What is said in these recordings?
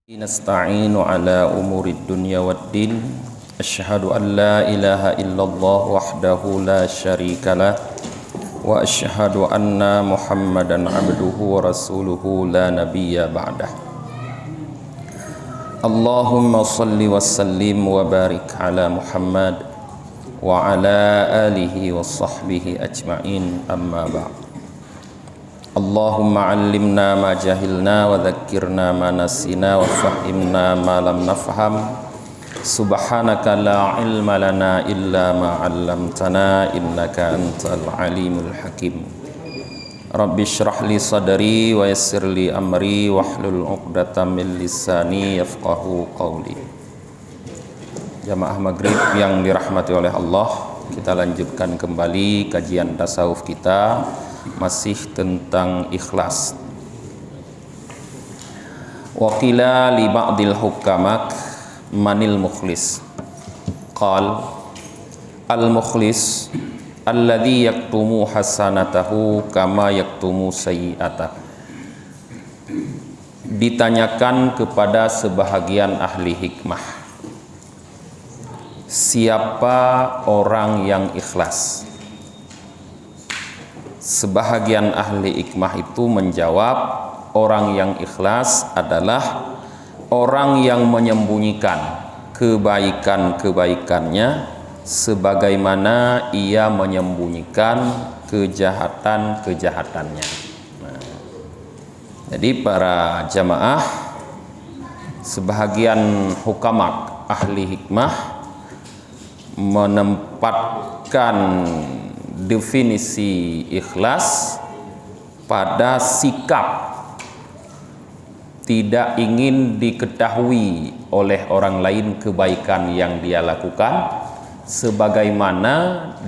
Nasta'inu ala umurid dunya waddin. Asyhadu an la ilaha illallah wahdahu la syarikalah wa asyhadu anna Muhammadan abduhu wa rasuluhu la nabiyya ba'dah. Allahumma salli wa sallim wa barik ala Muhammad wa ala alihi wa sahbihi ajma'in, amma ba'd. Allahumma allimna ma jahilna wa dhakkirna ma nasina wa fahimna ma lam nafham. Subhanaka la ilma lana illa ma 'allamtana innaka antal alimul hakim. Rabbi shrah li sadri wa yassir li amri wahlul 'uqdatam min lisani yafqahu qawli. Jamaah maghrib yang dirahmati oleh Allah, kita lanjutkan kembali kajian tasawuf kita, masih tentang ikhlas. Waqila li ba'dil hukamak manil mukhlis. Qal al mukhlis alladhi yaktumu hasanatahu kama yaktumu sayyi'atahu. Ditanyakan kepada sebahagian ahli hikmah, siapa orang yang ikhlas? Sebahagian ahli hikmah itu menjawab, orang yang ikhlas adalah orang yang menyembunyikan kebaikan-kebaikannya sebagaimana ia menyembunyikan kejahatan-kejahatannya. Jadi para jamaah, sebahagian hukamak ahli hikmah menempatkan definisi ikhlas pada sikap tidak ingin diketahui oleh orang lain kebaikan yang dia lakukan, sebagaimana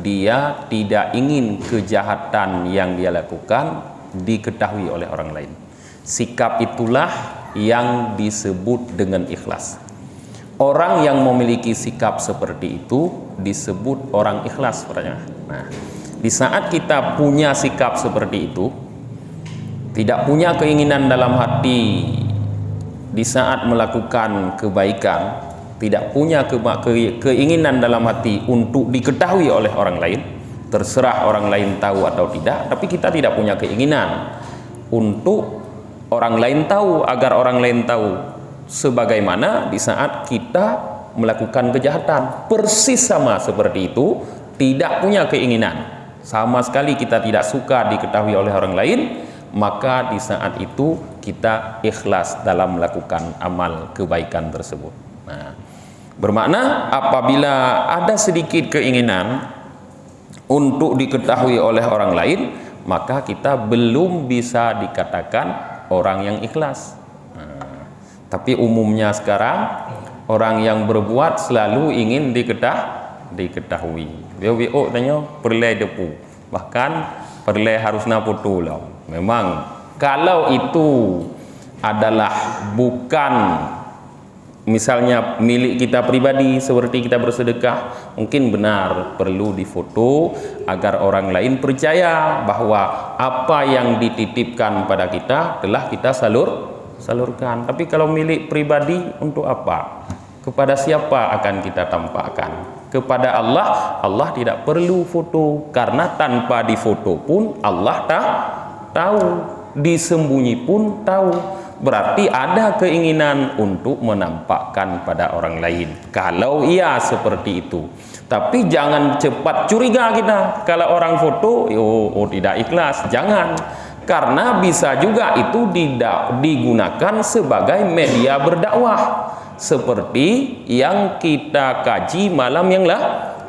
dia tidak ingin kejahatan yang dia lakukan diketahui oleh orang lain. Sikap itulah yang disebut dengan ikhlas. Orang yang memiliki sikap seperti itu disebut orang ikhlas. Nah, di saat kita punya sikap seperti itu, tidak punya keinginan dalam hati di saat melakukan kebaikan, tidak punya keinginan dalam hati untuk diketahui oleh orang lain, terserah orang lain tahu atau tidak, tapi kita tidak punya keinginan untuk orang lain tahu, agar orang lain tahu, sebagaimana di saat kita melakukan kejahatan, persis sama seperti itu, tidak punya keinginan sama sekali, kita tidak suka diketahui oleh orang lain, maka di saat itu kita ikhlas dalam melakukan amal kebaikan tersebut. Nah, bermakna apabila ada sedikit keinginan untuk diketahui oleh orang lain, maka kita belum bisa dikatakan orang yang ikhlas. Nah, tapi umumnya sekarang orang yang berbuat selalu ingin diketahui. Dia tanya perlai depu, bahkan perlai harus naputu lah. Memang kalau itu adalah bukan misalnya milik kita pribadi seperti kita bersedekah, mungkin benar perlu difoto agar orang lain percaya bahwa apa yang dititipkan pada kita telah kita salurkan. Tapi kalau milik pribadi, untuk apa? Kepada siapa akan kita tampakkan? Kepada Allah, Allah tidak perlu foto, karena tanpa difoto pun Allah tahu, disembunyi pun tahu. Berarti ada keinginan untuk menampakkan pada orang lain, kalau ia seperti itu. Tapi jangan cepat curiga kita kalau orang foto, tidak ikhlas. Jangan, karena bisa juga itu digunakan sebagai media berdakwah, seperti yang kita kaji malam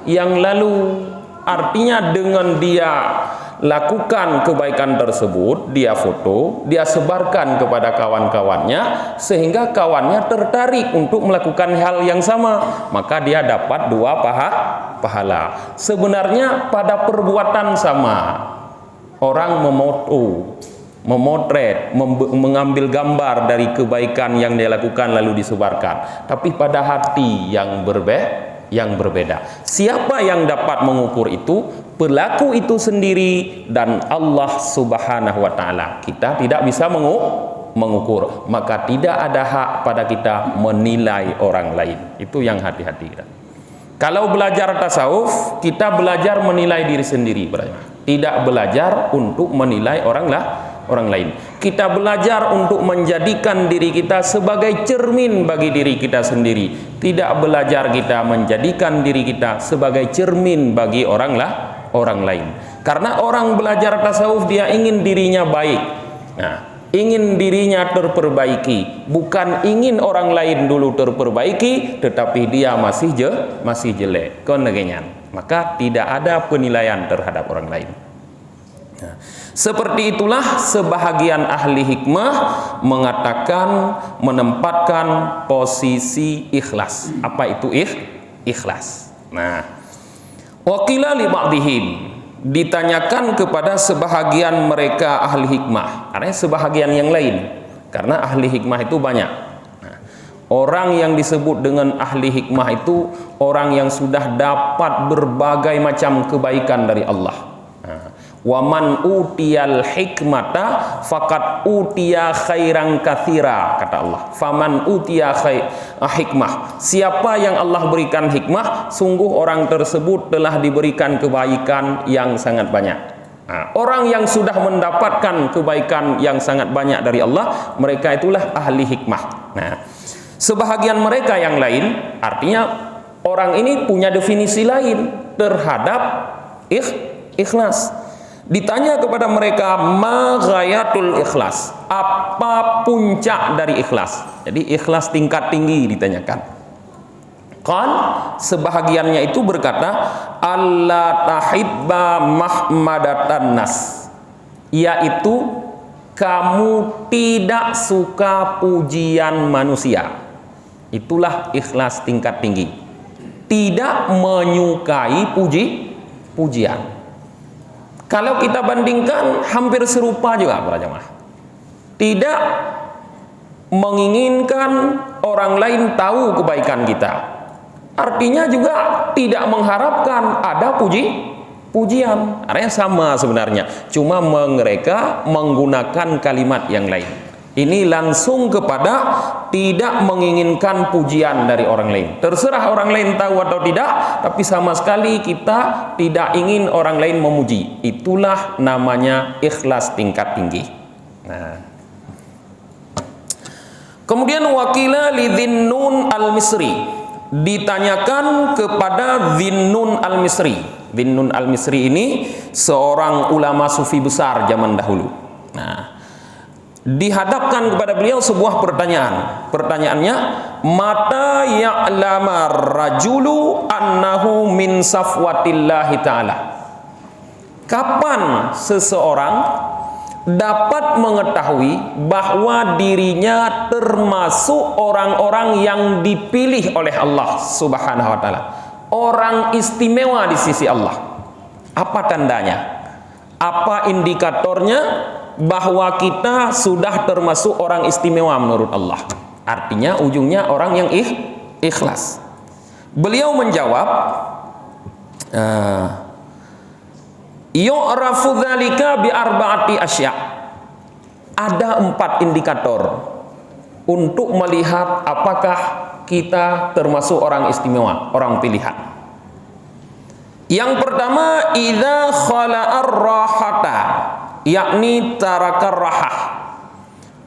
yang lalu. Artinya dengan dia lakukan kebaikan tersebut, dia foto, dia sebarkan kepada kawan-kawannya, sehingga kawannya tertarik untuk melakukan hal yang sama, maka dia dapat 2 pahala. Sebenarnya pada perbuatan sama, orang memotret, mengambil gambar dari kebaikan yang dia lakukan lalu disebarkan, tapi pada hati yang berbeda. Siapa yang dapat mengukur itu? Pelaku itu sendiri dan Allah Subhanahu wa taala. Kita tidak bisa mengukur. Maka tidak ada hak pada kita menilai orang lain. Itu yang hati-hati. Kalau belajar tasawuf, kita belajar menilai diri sendiri, tidak belajar untuk menilai orang lain. Kita belajar untuk menjadikan diri kita sebagai cermin bagi diri kita sendiri. Tidak belajar kita menjadikan diri kita sebagai cermin bagi orang lain. Karena orang belajar tasawuf, dia ingin dirinya baik. Nah, ingin dirinya terperbaiki, bukan ingin orang lain dulu terperbaiki, tetapi dia masih jelek, konegen. Maka tidak ada penilaian terhadap orang lain. Nah, seperti itulah sebahagian ahli hikmah mengatakan, menempatkan posisi ikhlas. Apa itu ikhlas? Nah, waqila li ba'dihim, ditanyakan kepada sebahagian mereka ahli hikmah, karena sebahagian yang lain, karena ahli hikmah itu banyak. Nah, orang yang disebut dengan ahli hikmah itu orang yang sudah dapat berbagai macam kebaikan dari Allah. Wa man utiyal hikmata faqad utiya khairan katsira, kata Allah. Faman utiya hikmah, siapa yang Allah berikan hikmah, sungguh orang tersebut telah diberikan kebaikan yang sangat banyak. Nah, orang yang sudah mendapatkan kebaikan yang sangat banyak dari Allah, mereka itulah ahli hikmah. Nah, sebahagian mereka yang lain, artinya orang ini punya definisi lain terhadap ikhlas. Ditanya kepada mereka, ma ghayatul ikhlas, apa puncak dari ikhlas? Jadi ikhlas tingkat tinggi ditanyakan. Qal, sebahagiannya itu berkata, alla tahibba mahmadatan nas, yaitu kamu tidak suka pujian manusia. Itulah ikhlas tingkat tinggi. Tidak menyukai pujian. Kalau kita bandingkan, hampir serupa juga para jemaah. Tidak menginginkan orang lain tahu kebaikan kita. Artinya juga tidak mengharapkan ada pujian. Artinya sama sebenarnya. Cuma mereka menggunakan kalimat yang lain. Ini langsung kepada tidak menginginkan pujian dari orang lain. Terserah orang lain tahu atau tidak, tapi sama sekali kita tidak ingin orang lain memuji. Itulah namanya ikhlas tingkat tinggi. Nah, kemudian wakila li Dhinnun al-Misri, ditanyakan kepada Dhinnun al-Misri. Dhinnun al-Misri ini seorang ulama sufi besar zaman dahulu. Nah, dihadapkan kepada beliau sebuah pertanyaan. Pertanyaannya, mata ya'lamar rajulu annahu min safwatillahi ta'ala. Kapan seseorang dapat mengetahui bahwa dirinya termasuk orang-orang yang dipilih oleh Allah Subhanahu wa ta'ala, orang istimewa di sisi Allah? Apa tandanya? Apa indikatornya bahwa kita sudah termasuk orang istimewa menurut Allah? Artinya ujungnya orang yang ikhlas. Beliau menjawab, yu'rafu dzalika bi arba'ati asya'. Ada 4 indikator untuk melihat apakah kita termasuk orang istimewa, orang pilihan. Yang pertama, idza khala'ar rahata, yakni tarakar rahah.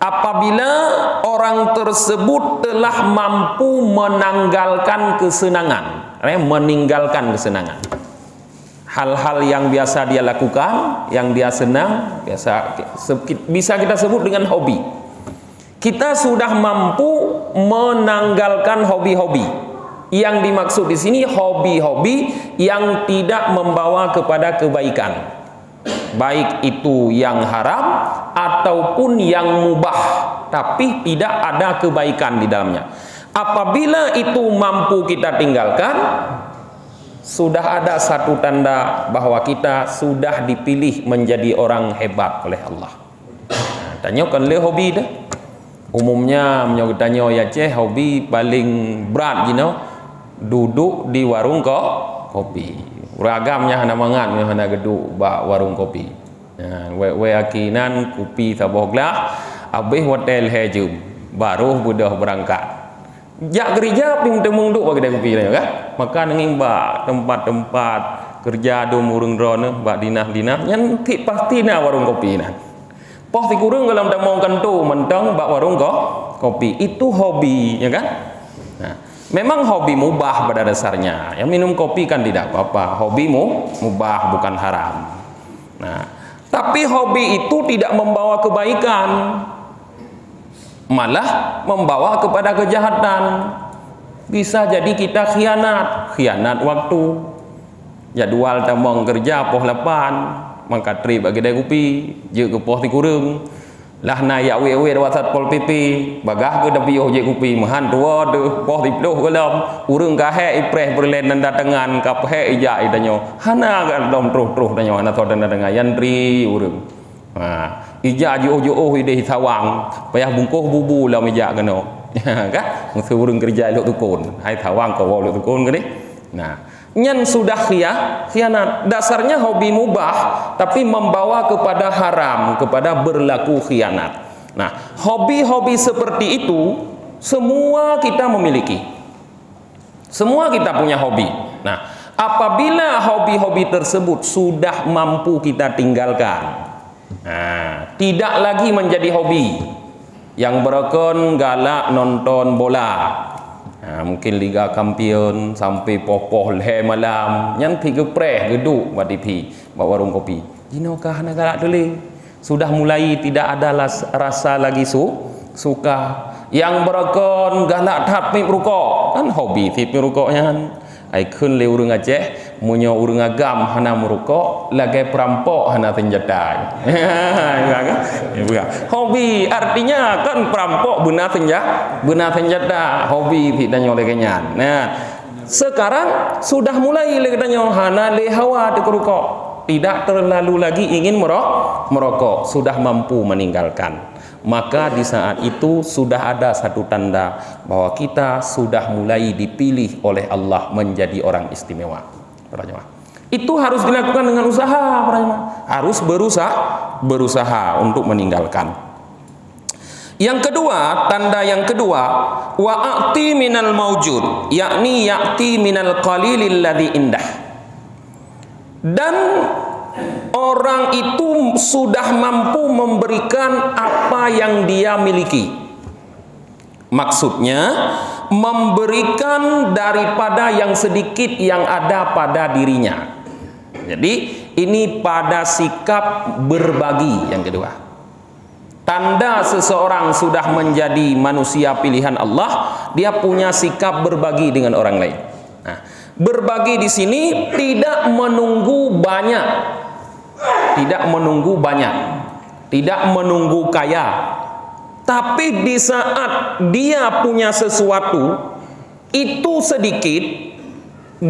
Apabila orang tersebut telah mampu menanggalkan kesenangan, meninggalkan kesenangan. Hal-hal yang biasa dia lakukan, yang dia senang, bisa kita sebut dengan hobi. Kita sudah mampu menanggalkan hobi-hobi. Yang dimaksud di sini hobi-hobi yang tidak membawa kepada kebaikan, baik itu yang haram ataupun yang mubah, tapi tidak ada kebaikan di dalamnya. Apabila itu mampu kita tinggalkan, sudah ada satu tanda bahwa kita sudah dipilih menjadi orang hebat oleh Allah. Tanyakan le hobi dah. Umumnya tanya ya hobi paling berat duduk di warung kopi. Ragamnya hana mangan, hana geduk ba warung kopi. We akinan kopi saboh gelas, habis hotel hejum baru budak berangkat jak gereja ping temung duk bagi kedai kopi kan maka nenging ba tempat-tempat kerja do murung drone ba dinah-dinah nyan ti pasti na warung kopi nah poh ti kurang dalam damong kantu mentang ba warung kopi itu hobi ya kan. Nah, memang hobi mubah pada dasarnya. Yang minum kopi kan tidak apa-apa. Hobimu mubah bukan haram. Nah, tapi hobi itu tidak membawa kebaikan. Malah membawa kepada kejahatan. Bisa jadi kita khianat waktu. Jadwal tamang kerja poh 8, maka trip bagi kedai kopi, je ke poh ti kurang. Lah na ya we WhatsApp pol PP bagah ke dapi je kopi mahan tua de poh tiploh gelam urang ka he ipres berlen dan datangan ka he ija idanyo hana ga dom truh danyo ana to dan dengan yantri urang ha ija jo ide sawang payah bungkuh bubu la meja keno kan musuh urang kerja elok tukun hai sawang ko elok tukun ke ni nah nyan sudah khianat. Dasarnya hobi mubah tapi membawa kepada haram, kepada berlaku khianat. Nah, hobi-hobi seperti itu semua kita memiliki. Semua kita punya hobi. Nah, apabila hobi-hobi tersebut sudah mampu kita tinggalkan, nah, tidak lagi menjadi hobi. Yang berekon galak nonton bola. Nah, mungkin Liga Kampion sampai popoh le malam yang tiga preh geduk buat DP buat warung kopi jinokah nak dulu sudah mulai tidak ada rasa lagi suka yang berekon galak tapi rokok kan hobi tapi rokoknya kan ikun le urang Aceh munyo urang agam hana merokok lagi perampok hana senjata hobi artinya kan perampok benar senjata hobi tidak nyoleh kenyan. Nah sekarang sudah mulai le katanya hana le hawa rokok tidak terlalu lagi ingin merokok sudah mampu meninggalkan. Maka di saat itu sudah ada satu tanda bahwa kita sudah mulai dipilih oleh Allah menjadi orang istimewa. Itu harus dilakukan dengan usaha, harus berusaha untuk meninggalkan. Yang kedua, tanda yang kedua, wa'ati minal maujud, yakni ya'ti minal qalilil ladzi indah. Dan orang itu sudah mampu memberikan apa yang dia miliki. Maksudnya memberikan daripada yang sedikit yang ada pada dirinya. Jadi ini pada sikap berbagi yang kedua. Tanda seseorang sudah menjadi manusia pilihan Allah, dia punya sikap berbagi dengan orang lain. Nah, berbagi di sini tidak menunggu banyak. Tidak menunggu kaya, tapi di saat dia punya sesuatu itu sedikit,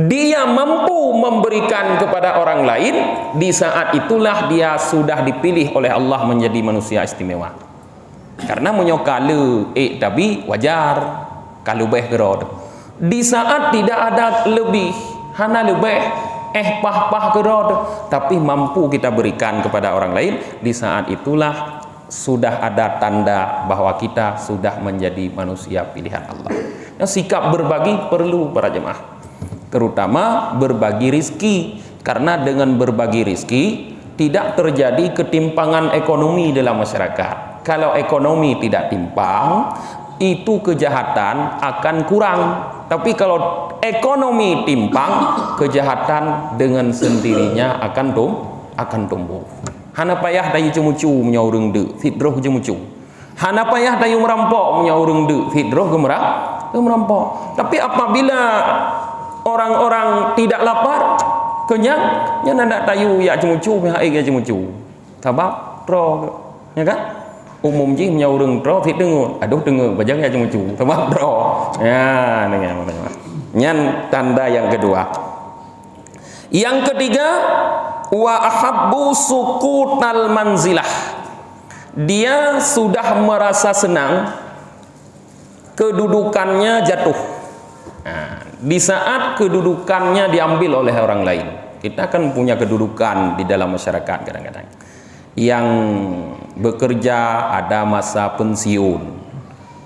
dia mampu memberikan kepada orang lain, di saat itulah dia sudah dipilih oleh Allah menjadi manusia istimewa. Karena menyokale tapi wajar kalau beh gerod. Di saat tidak ada lebih, hana lebih pah gerod, tapi mampu kita berikan kepada orang lain, di saat itulah sudah ada tanda bahwa kita sudah menjadi manusia pilihan Allah. Yang sikap berbagi perlu para jemaah, terutama berbagi rizki, karena dengan berbagi rizki tidak terjadi ketimpangan ekonomi dalam masyarakat. Kalau ekonomi tidak timpang, itu kejahatan akan kurang. Tapi kalau ekonomi timpang, kejahatan dengan sendirinya akan tumbuh. Hana payah dayu cemucu punya urang de, fidroh cemucu. Hana payah dayu merampok punya urang de, fidroh merampok. Tapi apabila orang-orang tidak lapar, kenyang, nya ndak dayu ya cemucu punya ai cemucu. Sebab tro, ya kan? Umum je punya urang tro fit dengur. Aduh dengur bajang ya cemucu. Sebab tro. Ya, dengan nyan tanda yang kedua. Yang ketiga, wa ahabbu sukutal manzilah. Dia sudah merasa senang kedudukannya jatuh. Nah, di saat kedudukannya diambil oleh orang lain. Kita kan punya kedudukan di dalam masyarakat kadang-kadang yang bekerja ada masa pensiun,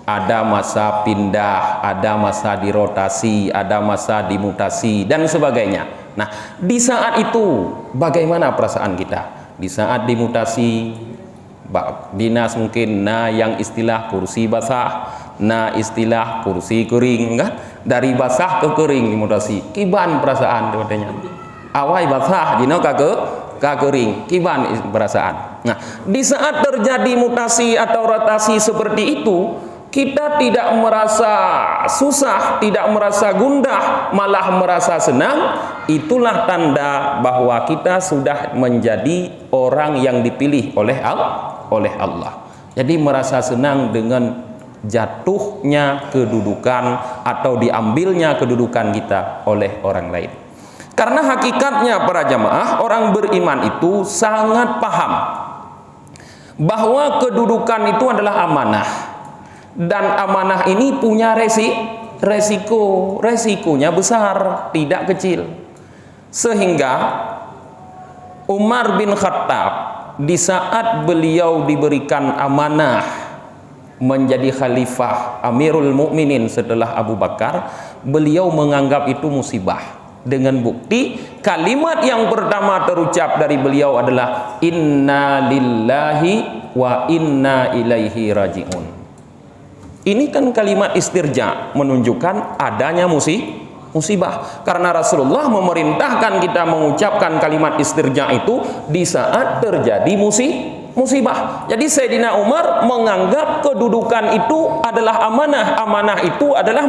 ada masa pindah, ada masa dirotasi, ada masa dimutasi dan sebagainya. Nah, di saat itu bagaimana perasaan kita? Di saat dimutasi, dinas mungkin yang istilah kursi basah, istilah kursi kering kan? Dari basah ke kering dimutasi. Kiban perasaan katanya. Awai basah jino ka kering, kiban perasaan. Nah, di saat terjadi mutasi atau rotasi seperti itu, kita tidak merasa susah, tidak merasa gundah, malah merasa senang. Itulah tanda bahwa kita sudah menjadi orang yang dipilih oleh Allah. Jadi merasa senang dengan jatuhnya kedudukan atau diambilnya kedudukan kita oleh orang lain. Karena hakikatnya para jamaah, orang beriman itu sangat paham bahwa kedudukan itu adalah amanah. Dan amanah ini punya resikonya besar, tidak kecil. Sehingga Umar bin Khattab di saat beliau diberikan amanah menjadi khalifah Amirul Mukminin setelah Abu Bakar, beliau menganggap itu musibah. Dengan bukti kalimat yang pertama terucap dari beliau adalah inna lillahi wa inna ilaihi raji'un. Ini kan kalimat istirja, menunjukkan adanya musibah. Karena Rasulullah memerintahkan kita mengucapkan kalimat istirja itu di saat terjadi musibah. Jadi Sayyidina Umar menganggap kedudukan itu adalah amanah. Amanah itu adalah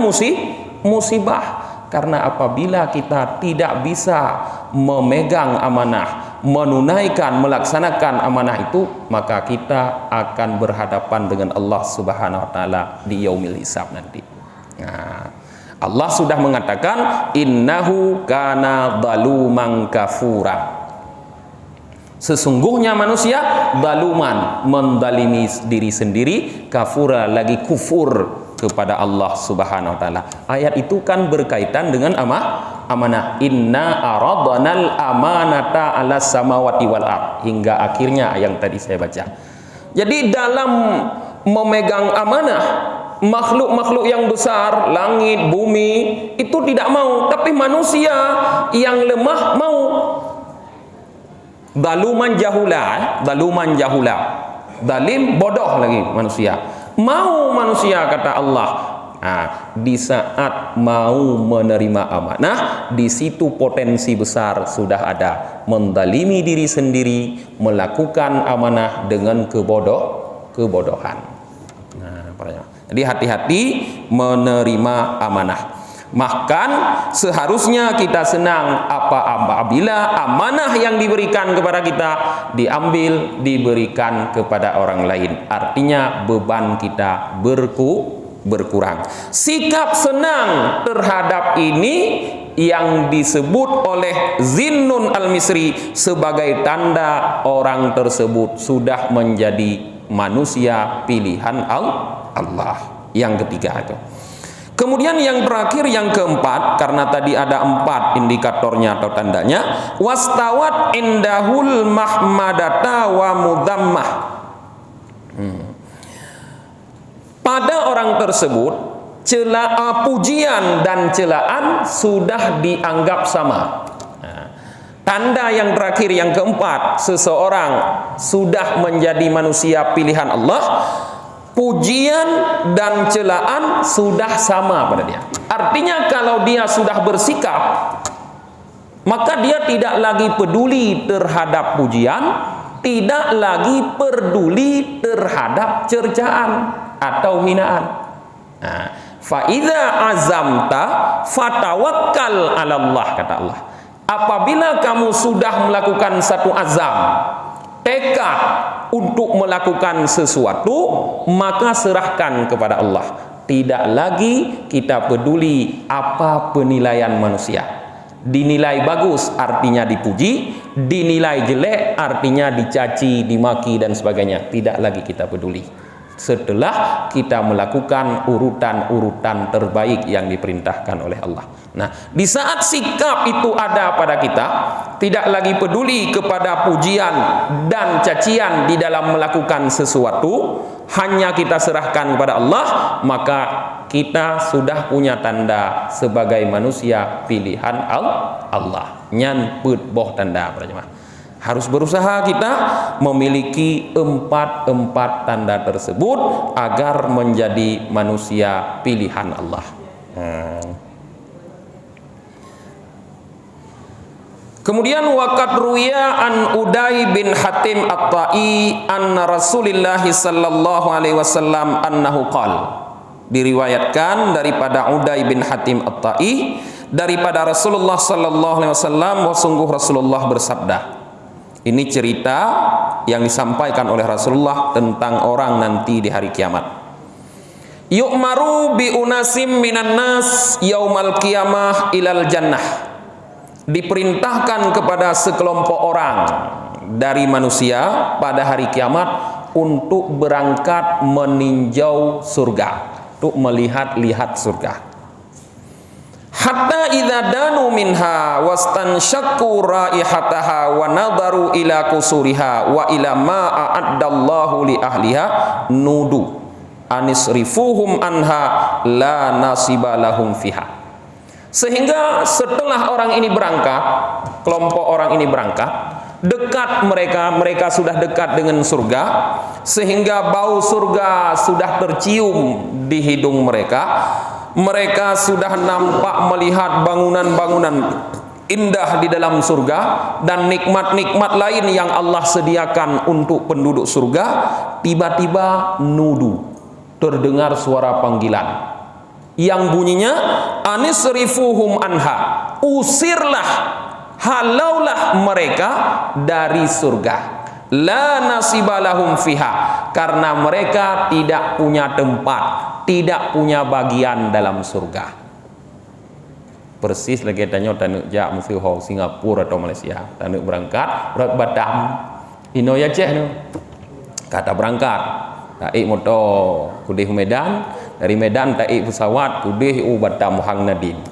musibah. Karena apabila kita tidak bisa memegang amanah, menunaikan, melaksanakan amanah itu, maka kita akan berhadapan dengan Allah Subhanahu wa taala di yaumil hisab nanti. Nah, Allah sudah mengatakan innahu kana zaluman kafura. Sesungguhnya manusia zaluman, mendalimi diri sendiri, kafura lagi kufur kepada Allah Subhanahu wa taala. Ayat itu kan berkaitan dengan amanah. Inna aradnal amanata 'alas samawati wal ard, hingga akhirnya yang tadi saya baca. Jadi dalam memegang amanah, makhluk-makhluk yang besar, langit, bumi itu tidak mau, tapi manusia yang lemah mau. Zaluman jahula, zalim bodoh lagi manusia. Mau manusia, kata Allah. Nah, di saat mau menerima amanah, di situ potensi besar sudah ada. Mendalimi diri sendiri, melakukan amanah dengan kebodohan. Nah, jadi hati-hati menerima amanah. Bahkan seharusnya kita senang apabila amanah yang diberikan kepada kita diambil, diberikan kepada orang lain. Artinya beban kita berkurang. Sikap senang terhadap ini yang disebut oleh Zinnun al-Misri sebagai tanda orang tersebut sudah menjadi manusia pilihan Allah. Yang ketiga itu. Kemudian yang terakhir, yang keempat, karena tadi ada 4 indikatornya atau tandanya, wastawat indahul mahmadata wa mudammah. Pada orang tersebut pujian dan celaan sudah dianggap sama. Tanda yang terakhir, yang keempat, seseorang sudah menjadi manusia pilihan Allah, pujian dan celaan sudah sama pada dia. Artinya kalau dia sudah bersikap, maka dia tidak lagi peduli terhadap pujian, tidak lagi peduli terhadap cercaan atau hinaan. Fa idza azamta fatawakkal 'ala Allah, kata Allah. Apabila kamu sudah melakukan satu azam, tekad untuk melakukan sesuatu, maka serahkan kepada Allah. Tidak lagi kita peduli apa penilaian manusia. Dinilai bagus artinya dipuji, dinilai jelek artinya dicaci, dimaki dan sebagainya. Tidak lagi kita peduli. setelah kita melakukan urutan-urutan terbaik yang diperintahkan oleh Allah. Nah, di saat sikap itu ada pada kita, tidak lagi peduli kepada pujian dan cacian di dalam melakukan sesuatu, hanya kita serahkan kepada Allah, maka kita sudah punya tanda sebagai manusia pilihan Allah. Nyan put boh tanda para jemaah. Harus berusaha kita memiliki empat tanda tersebut agar menjadi manusia pilihan Allah. Kemudian waqad ruwiya an Uday bin Hatim At-Tai anna Rasulullah sallallahu alaihi wasallam annahu qala. Diriwayatkan daripada Uday bin Hatim At-Tai daripada Rasulullah sallallahu alaihi wasallam, bahwa sungguh Rasulullah bersabda. Ini cerita yang disampaikan oleh Rasulullah tentang orang nanti di hari kiamat. Yu'maru bi unasim minan nas yaumal qiyamah ilal jannah. Diperintahkan kepada sekelompok orang dari manusia pada hari kiamat untuk berangkat meninjau surga, untuk melihat-lihat surga. Hatta idza danu minha wastanshaqqu raihataha wa nadaru ila kusuriha wa ila ma a'addallahu li ahliha nudu anisrifuhum anha la nasiba lahum fiha. Sehingga setelah orang ini berangkat, kelompok orang ini berangkat, dekat mereka sudah dekat dengan surga, sehingga bau surga sudah tercium di hidung mereka. Mereka sudah nampak melihat bangunan-bangunan indah di dalam surga dan nikmat-nikmat lain yang Allah sediakan untuk penduduk surga. Tiba-tiba nudu, terdengar suara panggilan yang bunyinya anisrifuhum anha, usirlah, halaulah mereka dari surga. La nasibalahum fiha, karena mereka tidak punya tempat, tidak punya bagian dalam surga. Persis lagi tanya tanuk jak mesti ho Singapura atau Malaysia, tanuk berangkat berat Batam ino ya ceh no kata berangkat taik motor kudih Medan, dari Medan taik pesawat kudih Batam Hang Nadine,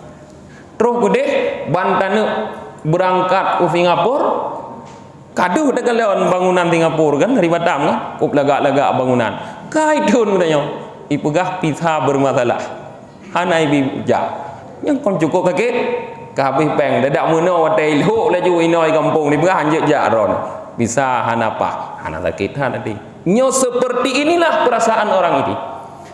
terus kudih bantanuk berangkat ke Singapura. Kaduh dah kalian bangunan Singapura kan dari Batam kan, kup lagak-lagak bangunan. Kaidun katanya, ipegah pizza bermasalah. Hanai bijak. Yang kon cukup kaki, kabeh peng dadak meuna watai lho laju inoi kampung ni begah anjek jak ron. Bisa hanapa? Hana sakit tadi. Nyo seperti inilah perasaan orang ini.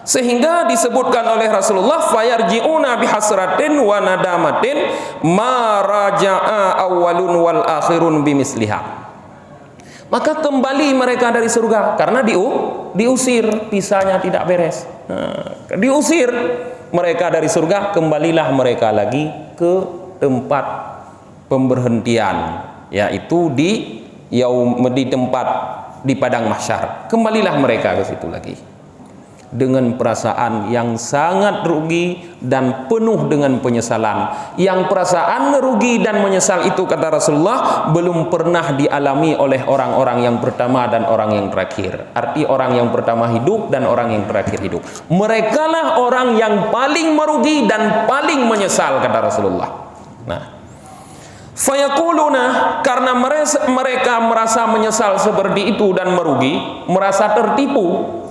Sehingga disebutkan oleh Rasulullah fayarji'una bihasratin wa nadamatin ma raja'a awwalun wal akhirun bimisliha. Maka kembali mereka dari surga karena diusir, pisahnya tidak beres. Diusir mereka dari surga, kembalilah mereka lagi ke tempat pemberhentian, yaitu di tempat di padang mahsyar. Kembalilah mereka ke situ lagi dengan perasaan yang sangat rugi dan penuh dengan penyesalan. Yang perasaan rugi dan menyesal itu, kata Rasulullah, belum pernah dialami oleh orang-orang yang pertama dan orang yang terakhir. Arti orang yang pertama hidup dan orang yang terakhir hidup. Mereka lah orang yang paling merugi dan paling menyesal, kata Rasulullah. Nah, fayaquluna, karena mereka merasa menyesal seperti itu dan merugi, merasa tertipu.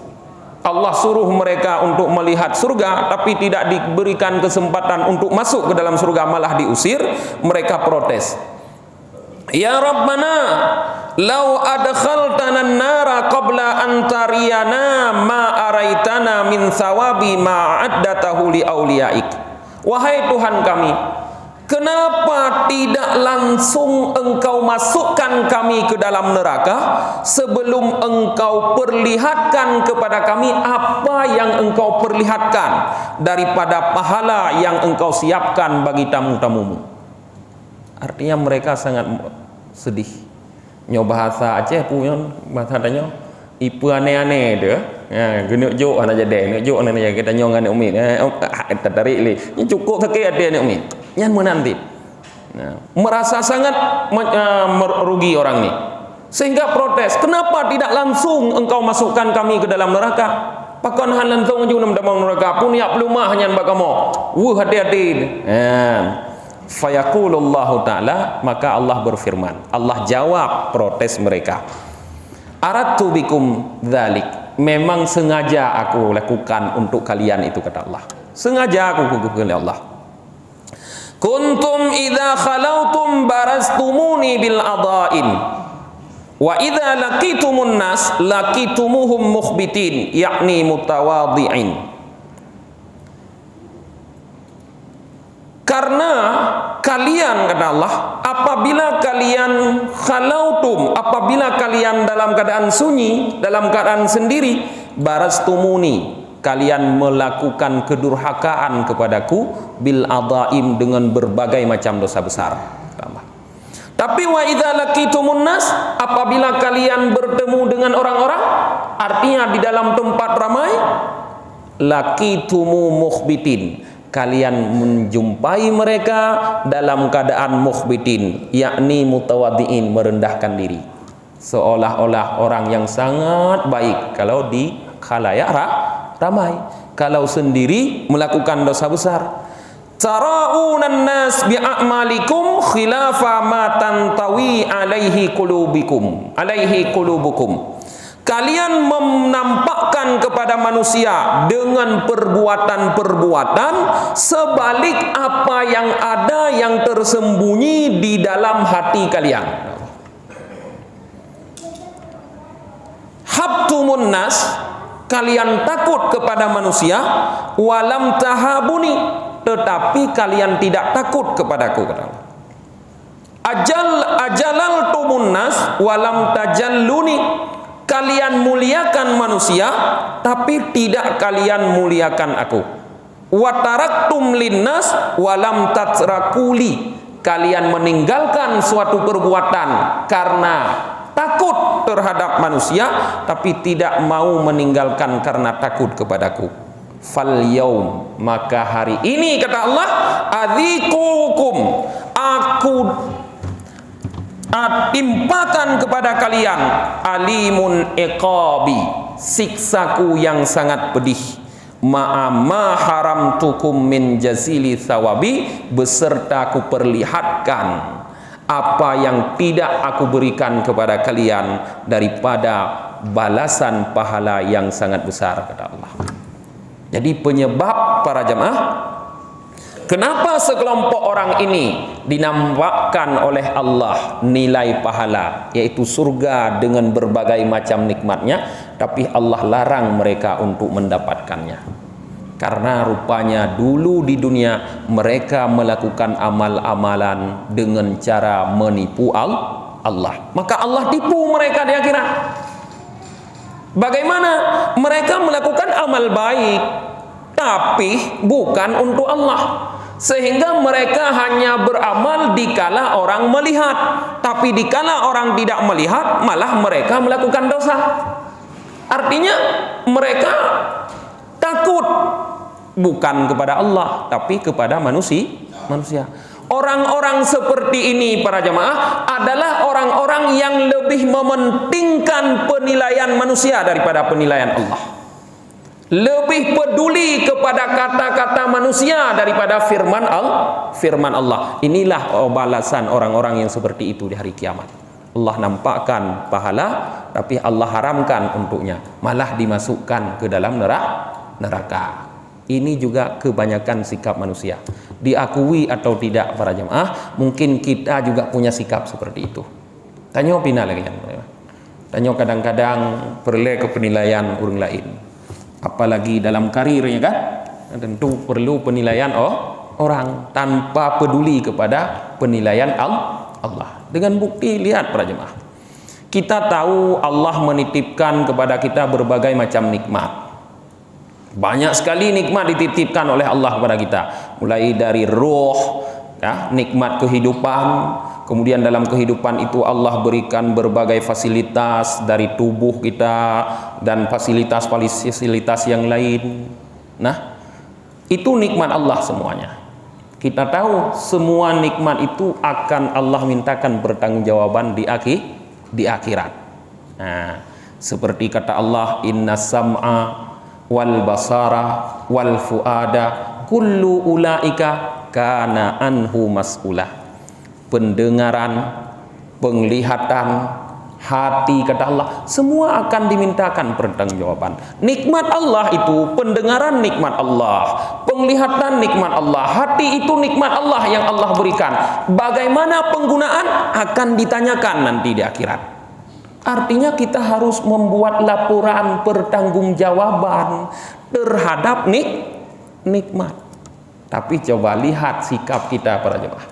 Allah suruh mereka untuk melihat surga, tapi tidak diberikan kesempatan untuk masuk ke dalam surga, malah diusir. Mereka protes. Ya Rabbana, lau adkhaltana an-nara qabla an tariyana ma araitana min thawabi ma addatahu li auliyaik. Wahai Tuhan kami, kenapa tidak langsung engkau masukkan kami ke dalam neraka sebelum engkau perlihatkan kepada kami apa yang engkau perlihatkan daripada pahala yang engkau siapkan bagi tamu-tamumu. Artinya mereka sangat sedih. Nyo bahasa Aceh punya bahasa tanya ipu aneh-aneh dia. Ya, genuk jok ana jadi, genuk jok ana jadi kita nyong ana umi. Tertarik li. Ini cukup sakit ada ana umi. Yang menanti, nah, merasa sangat merugi orang ini. Sehingga protes, kenapa tidak langsung engkau masukkan kami ke dalam neraka? Pakon han langsung juga dalam neraka pun ya pelumah hanya bagamu. Hati-hati. Fayaqulullahu ta'ala, maka Allah berfirman, Allah jawab protes mereka. Aradtu bikum dzalik, memang sengaja aku lakukan untuk kalian itu, kata Allah. Sengaja aku lakukan oleh Allah. Kuntum idza khalautum barastumuni bil adain wa idza laqitumun nas laqitumuhum mukhbitin, yakni mutawadhi'in. Karena kalian, kata Allah, apabila kalian khalautum, apabila kalian dalam keadaan sunyi, dalam keadaan sendiri, barastumuni, kalian melakukan kedurhakaan kepadaku bil adaim, dengan berbagai macam dosa besar. Tapi wa idza laqitumun nas, apabila kalian bertemu dengan orang-orang, artinya di dalam tempat ramai, laqitumu mukhbitin, kalian menjumpai mereka dalam keadaan mukhbitin, yakni mutawadhiin, merendahkan diri, seolah-olah orang yang sangat baik kalau di khalayak ramai, kalau sendiri melakukan dosa besar. Tara'unan nas bi'amalikum khilafa ma tantawi alaihi qulubukum. Kalian menampakkan kepada manusia dengan perbuatan-perbuatan sebalik apa yang ada yang tersembunyi di dalam hati kalian. Habtumun nas, kalian takut kepada manusia, walam tahabuni, tetapi kalian tidak takut kepadaku, kata Allah. Ajalal tumun nas walam tajalluni, kalian muliakan manusia tapi tidak kalian muliakan aku. Wataraktum linnas walam tatrakuli, kalian meninggalkan suatu perbuatan karena takut terhadap manusia tapi tidak mau meninggalkan karena takut kepadaku. Fal yaum, maka hari ini, kata Allah, adzikukum, aku timpakan kepada kalian alimun iqabi, siksaku yang sangat pedih, ma'ama haramtukum min jazili thawabi, beserta aku perlihatkan apa yang tidak aku berikan kepada kalian daripada balasan pahala yang sangat besar, kata Allah. Jadi penyebab para jamaah, kenapa sekelompok orang ini dinampakkan oleh Allah nilai pahala, yaitu surga dengan berbagai macam nikmatnya, tapi Allah larang mereka untuk mendapatkannya. Karena rupanya dulu di dunia mereka melakukan amal-amalan dengan cara menipu Allah. Maka Allah tipu mereka di akhirat. Bagaimana? Mereka melakukan amal baik tapi bukan untuk Allah, sehingga mereka hanya beramal dikala orang melihat, tapi dikala orang tidak melihat malah mereka melakukan dosa. Artinya mereka takut bukan kepada Allah tapi kepada manusia. Orang-orang seperti ini, para jamaah, adalah orang-orang yang lebih mementingkan penilaian manusia daripada penilaian Allah. Lebih peduli kepada kata-kata manusia daripada firman Allah. Inilah balasan orang-orang yang seperti itu di hari kiamat. Allah nampakkan pahala, tapi Allah haramkan untuknya, malah dimasukkan ke dalam neraka. Ini juga kebanyakan sikap manusia. Diakui atau tidak para jemaah, mungkin kita juga punya sikap seperti itu. Tanya opina lagi kan. Tanya kadang-kadang perlu ke penilaian orang lain. Apalagi dalam karirnya kan, tentu perlu penilaian orang tanpa peduli kepada penilaian Allah. Dengan bukti, lihat para jemaah, kita tahu Allah menitipkan kepada kita berbagai macam nikmat. Banyak sekali nikmat dititipkan oleh Allah kepada kita, mulai dari ruh, ya, nikmat kehidupan. Kemudian dalam kehidupan itu Allah berikan berbagai fasilitas dari tubuh kita dan fasilitas yang lain. Nah, itu nikmat Allah semuanya. Kita tahu semua nikmat itu akan Allah mintakan pertanggungjawaban di di akhirat. Nah, seperti kata Allah, inna sam'a wal basara wal fuada kullu ulaika kana anhu mas'ulah. Pendengaran, penglihatan, hati, kata Allah, semua akan dimintakan pertanggungjawaban. Nikmat Allah itu, pendengaran nikmat Allah, penglihatan nikmat Allah, hati itu nikmat Allah yang Allah berikan. Bagaimana penggunaan akan ditanyakan nanti di akhirat. Artinya kita harus membuat laporan pertanggungjawaban terhadap nikmat. Tapi coba lihat sikap kita para jemaah.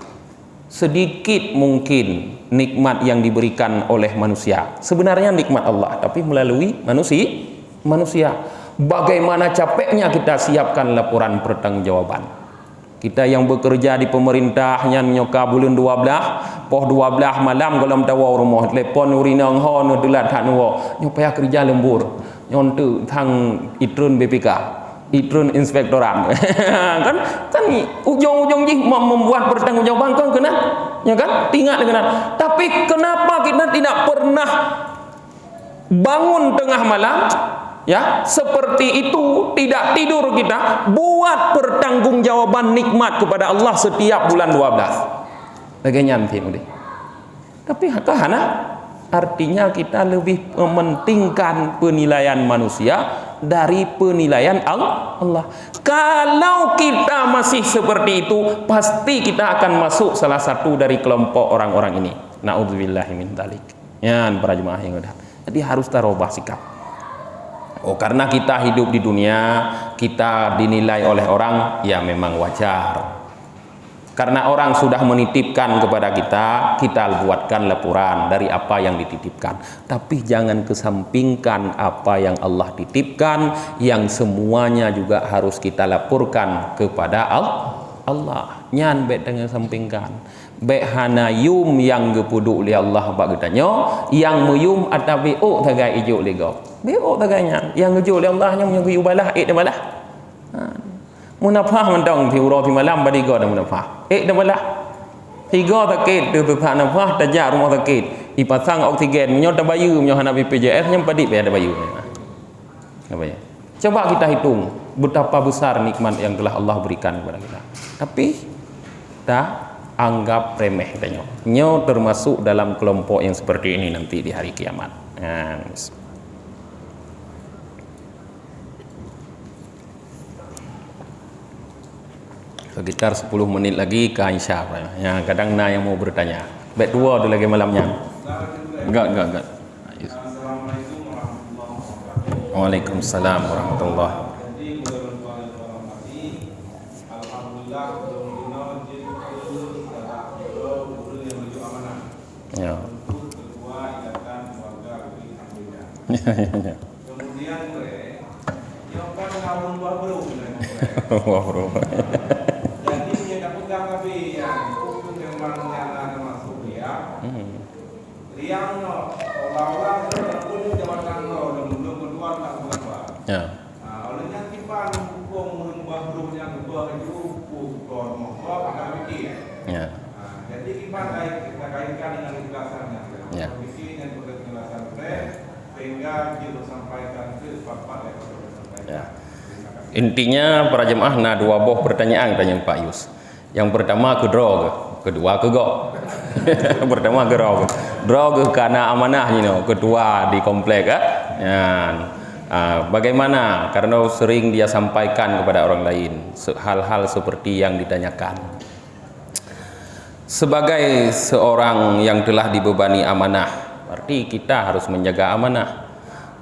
Sedikit mungkin nikmat yang diberikan oleh manusia, sebenarnya nikmat Allah, tapi melalui manusia. Bagaimana capeknya kita siapkan laporan pertanggungjawaban. Kita yang bekerja di pemerintah yang nyoka bulan 12 poh 12 malam kalau tawa rumah telepon urinang ho no delat han wo nyopaya kerja lembur nyontu thang itrun BPK Itrun inspektorat kan ujung-ujung membuat pertanggungjawaban kan kena ya kan tinggal dengan. Tapi kenapa kita tidak pernah bangun tengah malam ya seperti itu, tidak tidur kita buat pertanggungjawaban nikmat kepada Allah setiap bulan 12 bagaimana nanti. Tapi karena artinya kita lebih mementingkan penilaian manusia dari penilaian Allah. Kalau kita masih seperti itu, pasti kita akan masuk salah satu dari kelompok orang-orang ini. Na'udzubillahi min dzalik. Ya, para jemaah yang udah. Jadi harus terubah sikap. Oh, karena kita hidup di dunia, kita dinilai oleh orang, ya memang wajar. Karena orang sudah menitipkan kepada kita, kita buatkan laporan dari apa yang dititipkan. Tapi jangan kesampingkan apa yang Allah titipkan, yang semuanya juga harus kita laporkan kepada Allah. Nyan bet dengan sampingkan. Bek hana yum yang gepuduk li Allah bak getanyo, yang meyum atabi o tagai ijuk lego. Be o taganya, yang gejuk li Allah yang geyu balah ek balah. Munafah mendong piuro pi malam badi go dan munafah. Dah balah. Tiga takit tu tak nafah tajak rumah takit. Ipasang oksigen menyo tabayu menyo hana BPJS nyam padi be ada bayu. Apa ya? Coba kita hitung betapa besar nikmat yang telah Allah berikan kepada kita. Tapi tak anggap remeh katanya. Nyo termasuk dalam kelompok yang seperti ini nanti di hari kiamat. Sekitar 10 menit lagi ke Aisyah. Ya, kadang yang mau bertanya. Baik dua ada lagi malamnya. Enggak. Waalaikumsalam warahmatullahi ya. Kemudian nyokan ngawun buah bro. Wah, bro. Jadi dia pegang tapi yang hukum yang mana masuk dia. Riang no, orang-orang pun jabatan no, belum kedua tak berapa. Ya. Olehnya tipan hukum buah bro yang kedua itu hukum motor agak mikir. Ya. Jadi kita kaitkan dengan kejelasannya. Ya. Bikin yang berkejelasan sehingga kita sampaikan ke bapak yang sampaikan. Ya. Intinya para jemaah dua buah pertanyaan tanya Pak Yus. Yang pertama ke draw ke, kedua ke go. Pertama ke draw ke karena amanah kedua di komplek bagaimana karena sering dia sampaikan kepada orang lain hal-hal seperti yang ditanyakan. Sebagai seorang yang telah dibebani amanah, berarti kita harus menjaga amanah.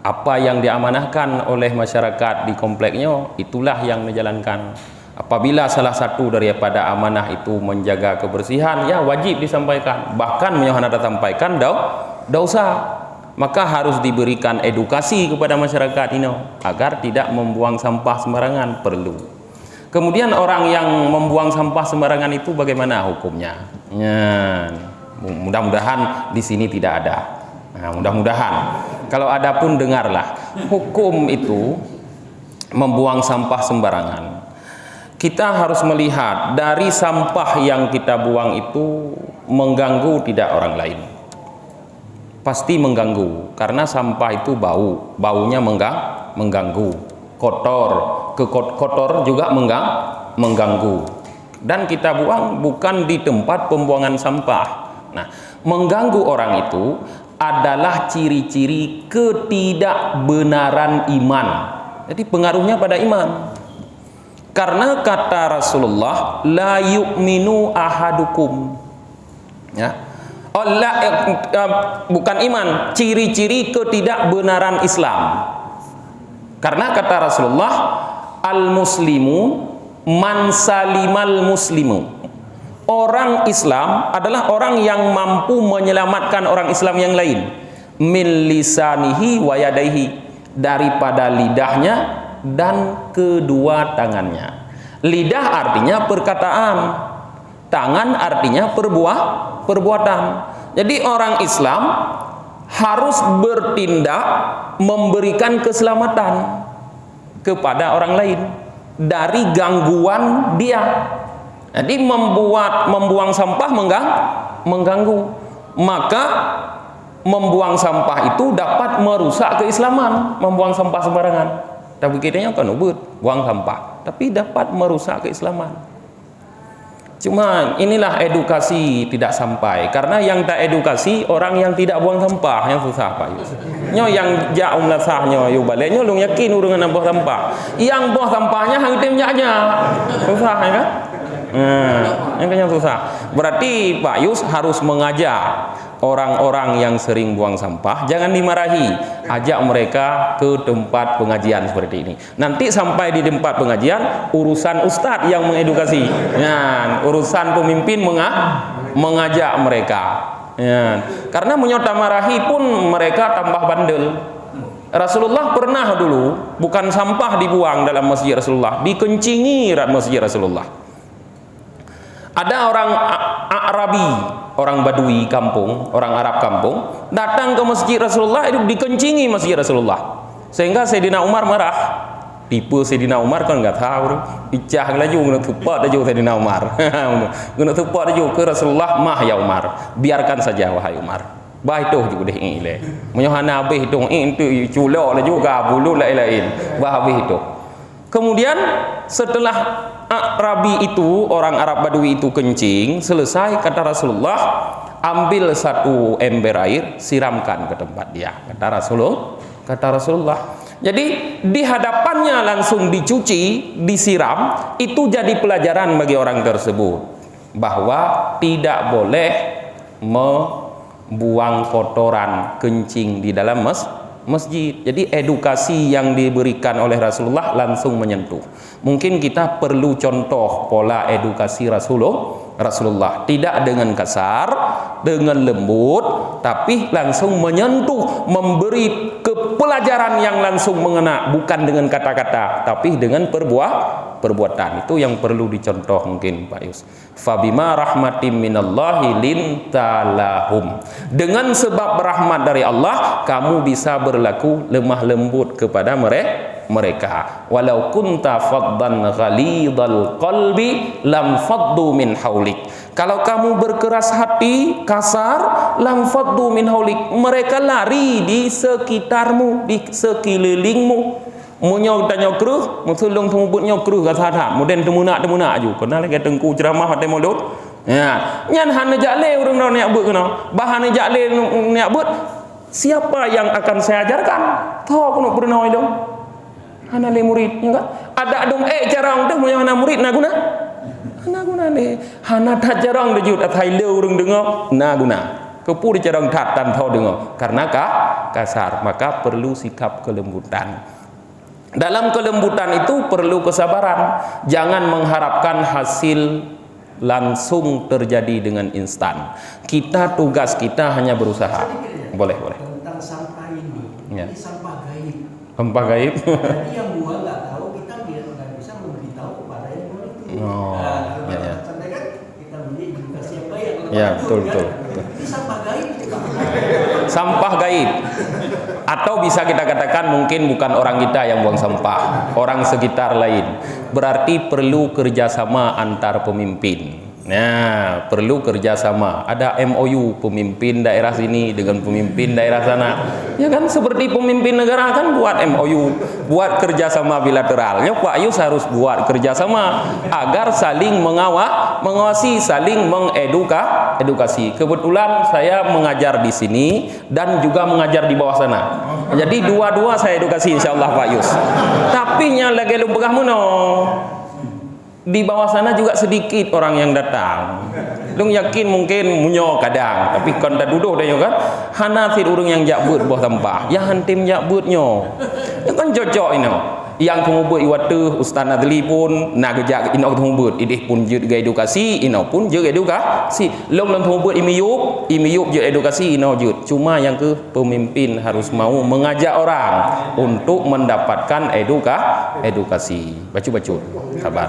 Apa yang diamanahkan oleh masyarakat di kompleknya, itulah yang dijalankan. Apabila salah satu daripada amanah itu menjaga kebersihan, ya wajib disampaikan. Bahkan menyohana sampaikan, dah usah. Maka harus diberikan edukasi kepada masyarakat ini agar tidak membuang sampah sembarangan, perlu. Kemudian orang yang membuang sampah sembarangan itu bagaimana hukumnya? Ya, mudah-mudahan di sini tidak ada. Nah, mudah-mudahan. Kalau ada pun dengarlah. Hukum itu membuang sampah sembarangan. Kita harus melihat dari sampah yang kita buang itu mengganggu tidak orang lain. pasti mengganggu, karena sampah itu baunya mengganggu, kotor juga mengganggu, dan kita buang bukan di tempat pembuangan sampah. Nah, mengganggu orang itu adalah ciri-ciri ketidakbenaran iman. Jadi pengaruhnya pada iman. Karena kata Rasulullah, la yu'minu ahadukum. Ya. Bukan iman, ciri-ciri ketidakbenaran Islam. Karena kata Rasulullah, al-muslimu man salimal muslimu. Orang Islam adalah orang yang mampu menyelamatkan orang Islam yang lain min lisanihi wa yadaihi, daripada lidahnya dan kedua tangannya. Lidah artinya perkataan, tangan artinya perbuatan. Jadi orang Islam harus bertindak memberikan keselamatan kepada orang lain dari gangguan dia. Jadi membuang sampah mengganggu. Maka membuang sampah itu dapat merusak keislaman. Membuang sampah sembarangan, tapi kitanya kan buang sampah, tapi dapat merusak keislaman. Cuma inilah edukasi tidak sampai, karena yang tak edukasi orang yang tidak buang sampah yang susah Pak Yus. Nyo yang jauh melasahnya yu baliknya lu yakin dengan buang sampah. Yang buang sampahnya hang timnya susah ya kan? Yang kayaknya susah. Berarti Pak Yus harus mengajak orang-orang yang sering buang sampah, jangan dimarahi, ajak mereka ke tempat pengajian seperti ini. Nanti sampai di tempat pengajian, urusan ustadz yang mengedukasi, ya, urusan pemimpin mengajak mereka, ya. Karena menyota marahi pun mereka tambah bandel. Rasulullah pernah dulu bukan sampah dibuang dalam masjid Rasulullah, dikencingi masjid Rasulullah. Ada orang Arabi, orang Badui kampung, orang Arab kampung, datang ke masjid Rasulullah, itu dikencingi masjid Rasulullah. Sehingga Sayyidina Umar marah. Tipe Sayyidina Umar kan nggak tahu, icah laju guna tupak laju Sayyidina Umar. Guna tupak laju ke Rasulullah, mah ya Umar, biarkan saja wahai Umar. Bah itu juga deh ile. Menyohana habis itu culok laju ga bulu lain-lain. Bah habis itu. Kemudian setelah Arabi itu, orang Arab Badui itu kencing selesai, kata Rasulullah, ambil satu ember air, siramkan ke tempat dia, kata Rasulullah. Jadi di hadapannya langsung dicuci, disiram. Itu jadi pelajaran bagi orang tersebut bahwa tidak boleh membuang kotoran kencing di dalam masjid. Jadi edukasi yang diberikan oleh Rasulullah langsung menyentuh. Mungkin kita perlu contoh pola edukasi Rasulullah, tidak dengan kasar, dengan lembut, tapi langsung menyentuh, memberi pelajaran yang langsung mengena, bukan dengan kata-kata, tapi dengan perbuatan. Itu yang perlu dicontoh mungkin Pak Yus. Fabima rahmatim minallahi lintalahum. Dengan sebab rahmat dari Allah, kamu bisa berlaku lemah lembut kepada mereka. Walau kunta faddan ghalidhal qalbi lam faddu min haulik. Kalau kamu berkeras hati, kasar, lam faddu min haulik, mereka lari di sekitarmu, di sekelilingmu. Munyo tanya keruh, musulung tumubutnya keruh kata muden temuna aju. Kena lagi tengku ceramah hati mulut. Ya, nyan hana jale urang nak but kena. Bahan jale nak but. Siapa yang akan saya ajarkan? Tahu kuno pernah itu. Hana le murid, enggak? Ada dong cara dah munyo hana murid na guna. Hana guna le. Hana ta jarang dejut athai le urang dengar na guna. Kepu di jarang tat dan tahu dengar. Karena kasar, maka perlu sikap kelembutan. Dalam kelembutan itu perlu kesabaran. Jangan mengharapkan hasil langsung terjadi dengan instan. Tugas kita hanya berusaha. Boleh. Tentang sampah ini, ya. Ini sampah gaib. Sampah gaib. Jadi yang buang nggak tahu, kita nggak bisa memberitahu kepada yang buang itu. Ya. Sampai kan kita beli edukasi yang baik. Ya, betul. Ini sampah gaib. Sampah gaib. Atau bisa kita katakan mungkin bukan orang kita yang buang sampah, orang sekitar lain. Berarti perlu kerjasama antar pemimpin. Nah, perlu kerjasama. Ada MOU pemimpin daerah sini dengan pemimpin daerah sana. Ya kan, seperti pemimpin negara kan buat MOU, buat kerjasama bilateralnya. Pak Yus harus buat kerjasama agar saling mengawasi, saling mengedukasi. Kebetulan saya mengajar di sini dan juga mengajar di bawah sana. Jadi dua-dua saya edukasi insyaallah Pak Yus. Tapi nya lagi lumpegah muno. Di bawah sana juga sedikit orang yang datang. Dong yakin mungkin munyo kadang, tapi kon dah duduk dah kan. Hanatir urang yang jakbut bawah tempah. Ya hantim jakbutnyo. Ya kan cocok ini. Yang pengubut iwatu Ustaz Nadli pun nak gejak ino pengubut. Idih pun je edukasi, ino pun je edukasi. Long pengubut imiyup je edukasi ino je. Cuma yang ke pemimpin harus mau mengajak orang untuk mendapatkan edukasi. Bacu-bacu. Sabar.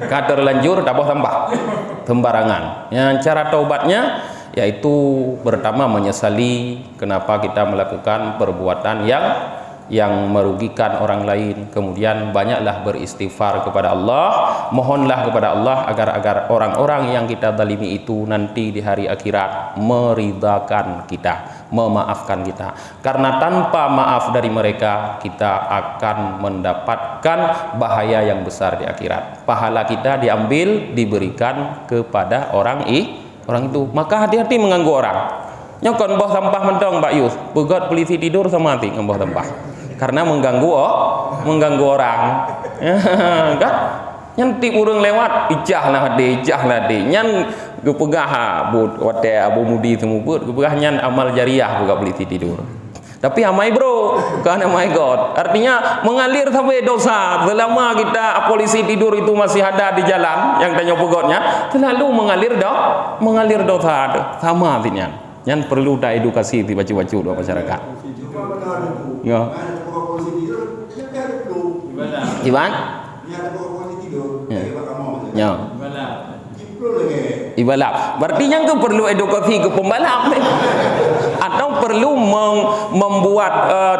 Kadar lanjur dabah tambah pembarangan. Yang cara taubatnya yaitu pertama menyesali kenapa kita melakukan perbuatan yang merugikan orang lain. Kemudian banyaklah beristighfar kepada Allah, mohonlah kepada Allah agar orang-orang yang kita zalimi itu nanti di hari akhirat meridhakan kita, memaafkan kita. Karena tanpa maaf dari mereka kita akan mendapatkan bahaya yang besar di akhirat. Pahala kita diambil, diberikan kepada orang itu. Maka hati-hati mengganggu orang. Nyokon boh sampah mentong Mbak Yus, pegot polisi tidur sama mati ngembah sampah. Karena mengganggu orang. Kan? Nyanti urang lewat ijah lah de. Nyan gepegah but wate Abu Mudi semubut gepegah nyan amal jariah buka polisi tidur. Tapi amai bro, bukan amai God. Artinya mengalir sampai dosa. Selama kita polisi tidur itu masih ada di jalan yang tanya pegotnya, selalu mengalir dosa. Sama artinya. Yang perlu dah edukasi di baca-baca doa masyarakat. Ya. Iban? Ya. Ibalap. Berarti yang tu perlu edukasi ke pembalap atau perlu membuat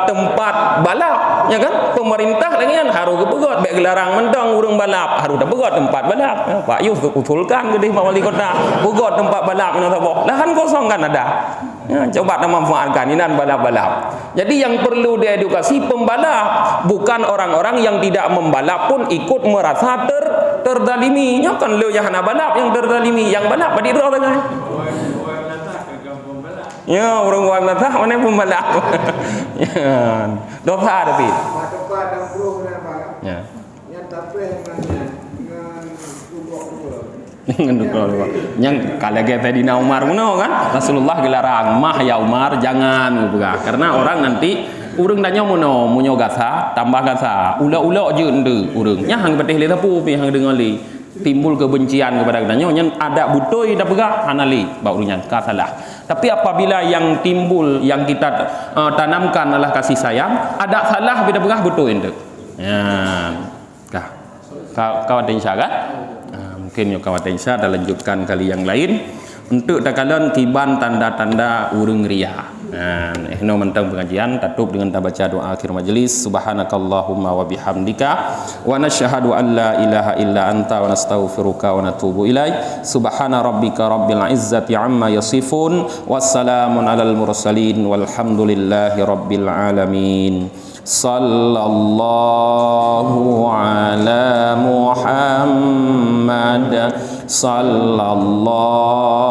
tempat balap, ya kan? Pemerintah lagi kan harus kepegot baik gelarang mentang urang balap, harus dah pegot tempat balap. Ya, Pak Yus usulkan ke Pak Wali Kota, pegot tempat balap ina sabo. Lahan kosong kan ada. Ya, coba kita manfaatkan inan balap-balap. Jadi yang perlu diedukasi pembalap, bukan orang-orang yang tidak membalap pun ikut merasa terzalimi. Nya kan lo yang nak balap yang terzalimi, yang balap pada roh dengan. Ya, orang buat mata mana pembalap. Ya. Dosa tapi. Ya. Yang tapi yang kalau kita di Umar muno kan Rasulullah gelarang mah ya Umar jangan ubah karena orang nanti urang danya munyo gasa tambah gasa ula-ula je ende urang nya hang betih le tapu pi hang dengar li timbul kebencian kepada danya nya ada butoi dah pegah hanali bau urang ka salah. Tapi apabila yang timbul yang kita tanamkan adalah kasih sayang, ada salah beda pegah butoi ende. Ya. Kau ada insya-Allah? Mungkin yuk kawan insya dah lanjutkan kali yang lain untuk takalan kiban tanda-tanda urang ria. Ehno mentang pengajian tutup dengan baca doa akhir majlis. Subhanakallahumma wa bihamdika wa nasyhadu an la ilaha illa anta wa nastaghfiruka wa natubu ilaik. Subhana rabbika rabbil izzati amma yasifun wassalamun alal mursalin walhamdulillahi rabbil alamin. Sallallahu ala Muhammad sallallahu